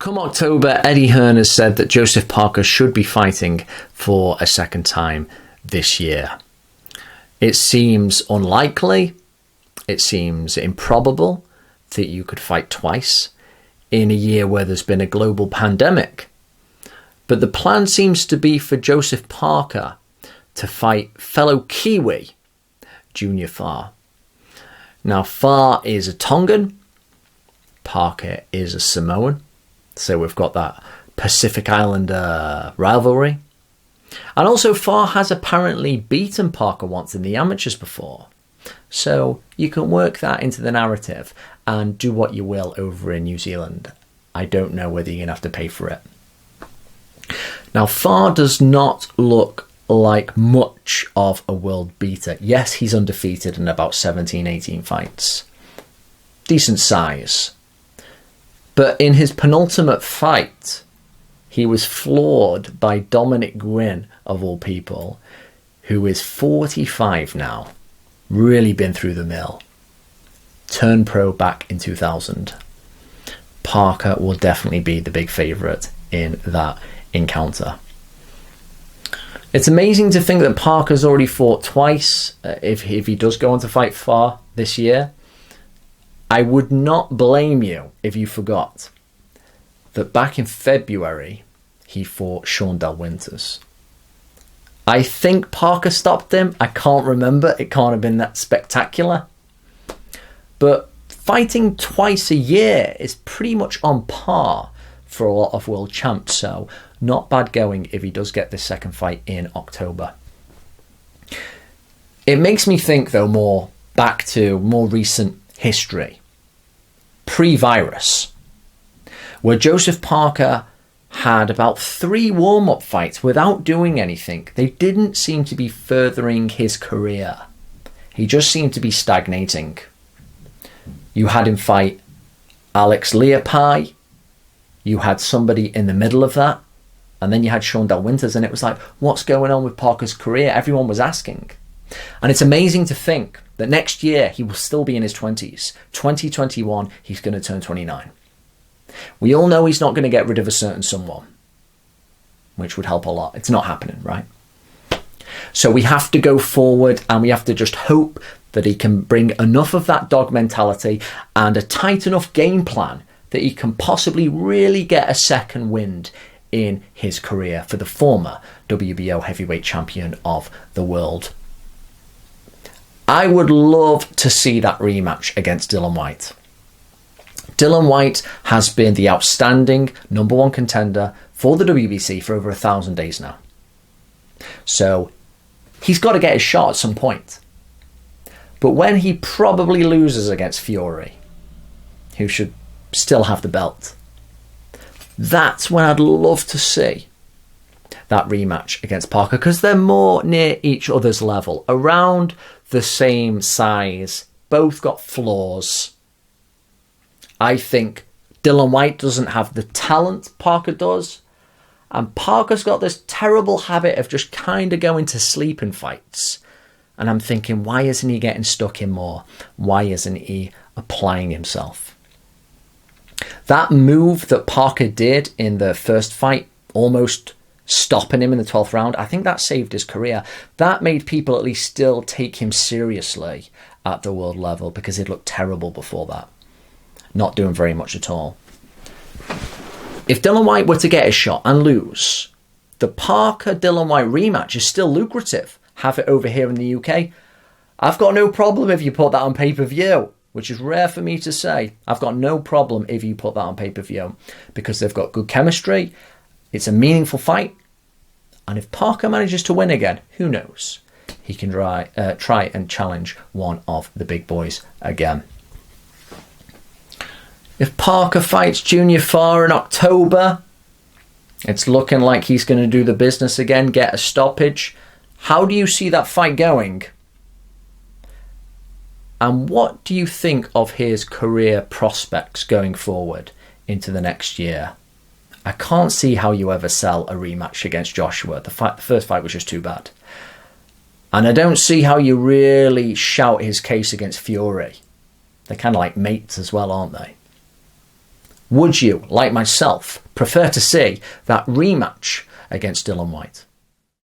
Come October, Eddie Hearn has said that Joseph Parker should be fighting for a second time this year. It seems unlikely, it seems improbable that you could fight twice in a year where there's been a global pandemic. But the plan seems to be for Joseph Parker to fight fellow Kiwi, Junior Farr. Now, Farr is a Tongan, Parker is a Samoan. So we've got that Pacific Islander rivalry. And also Farr has apparently beaten Parker once in the amateurs before. So you can work that into the narrative and do what you will over in New Zealand. I don't know whether you're going to have to pay for it. Now, Farr does not look like much of a world beater. Yes, he's undefeated in about 17, 18 fights. Decent size. But in his penultimate fight, he was floored by Dominic Gwynn, of all people, who is 45 now, really been through the mill. Turned pro back in 2000. Parker will definitely be the big favourite in that encounter. It's amazing to think that Parker's already fought twice, if he does go on to fight Farr this year. I would not blame you if you forgot that back in February, he fought Sean Del Winters. I think Parker stopped him. I can't remember. It can't have been that spectacular. But fighting twice a year is pretty much on par for a lot of world champs. So not bad going if he does get this second fight in October. It makes me think, though, more back to more recent history, pre-virus, where Joseph Parker had about 3 warm-up fights without doing anything. They didn't seem to be furthering his career. He just seemed to be stagnating. You had him fight Alex Leopai. You had somebody in the middle of that. And then you had Sean Del Winters. And it was like, what's going on with Parker's career? Everyone was asking. And it's amazing to think that next year he will still be in his 20s. 2021, he's going to turn 29. We all know he's not going to get rid of a certain someone, which would help a lot. It's not happening, right? So we have to go forward and we have to just hope that he can bring enough of that dog mentality and a tight enough game plan that he can possibly really get a second wind in his career for the former WBO heavyweight champion of the world. I would love to see that rematch against Dillian Whyte. Dillian Whyte has been the outstanding number 1 contender for the WBC for over 1,000 days now. So he's got to get his shot at some point. But when he probably loses against Fury, who should still have the belt, that's when I'd love to see that rematch against Parker, because they're more near each other's level, around the same size, both got flaws. I think Dillian Whyte doesn't have the talent Parker does, and Parker's got this terrible habit of just kind of going to sleep in fights. And I'm thinking, why isn't he getting stuck in more? Why isn't he applying himself? That move that Parker did in the first fight, almost stopping him in the 12th round, I think that saved his career. That made people at least still take him seriously at the world level, because he'd looked terrible before that. Not doing very much at all. If Dillian Whyte were to get his shot and lose, the Parker-Dillian Whyte rematch is still lucrative. Have it over here in the UK. I've got no problem if you put that on pay-per-view, which is rare for me to say. I've got no problem if you put that on pay-per-view, because they've got good chemistry. It's a meaningful fight. And if Parker manages to win again, who knows? He can try and challenge one of the big boys again. If Parker fights Junior Farr in October, it's looking like he's going to do the business again, get a stoppage. How do you see that fight going? And what do you think of his career prospects going forward into the next year? I can't see how you ever sell a rematch against Joshua. The first fight was just too bad. And I don't see how you really shout his case against Fury. They're kind of like mates as well, aren't they? Would you, like myself, prefer to see that rematch against Dillian Whyte?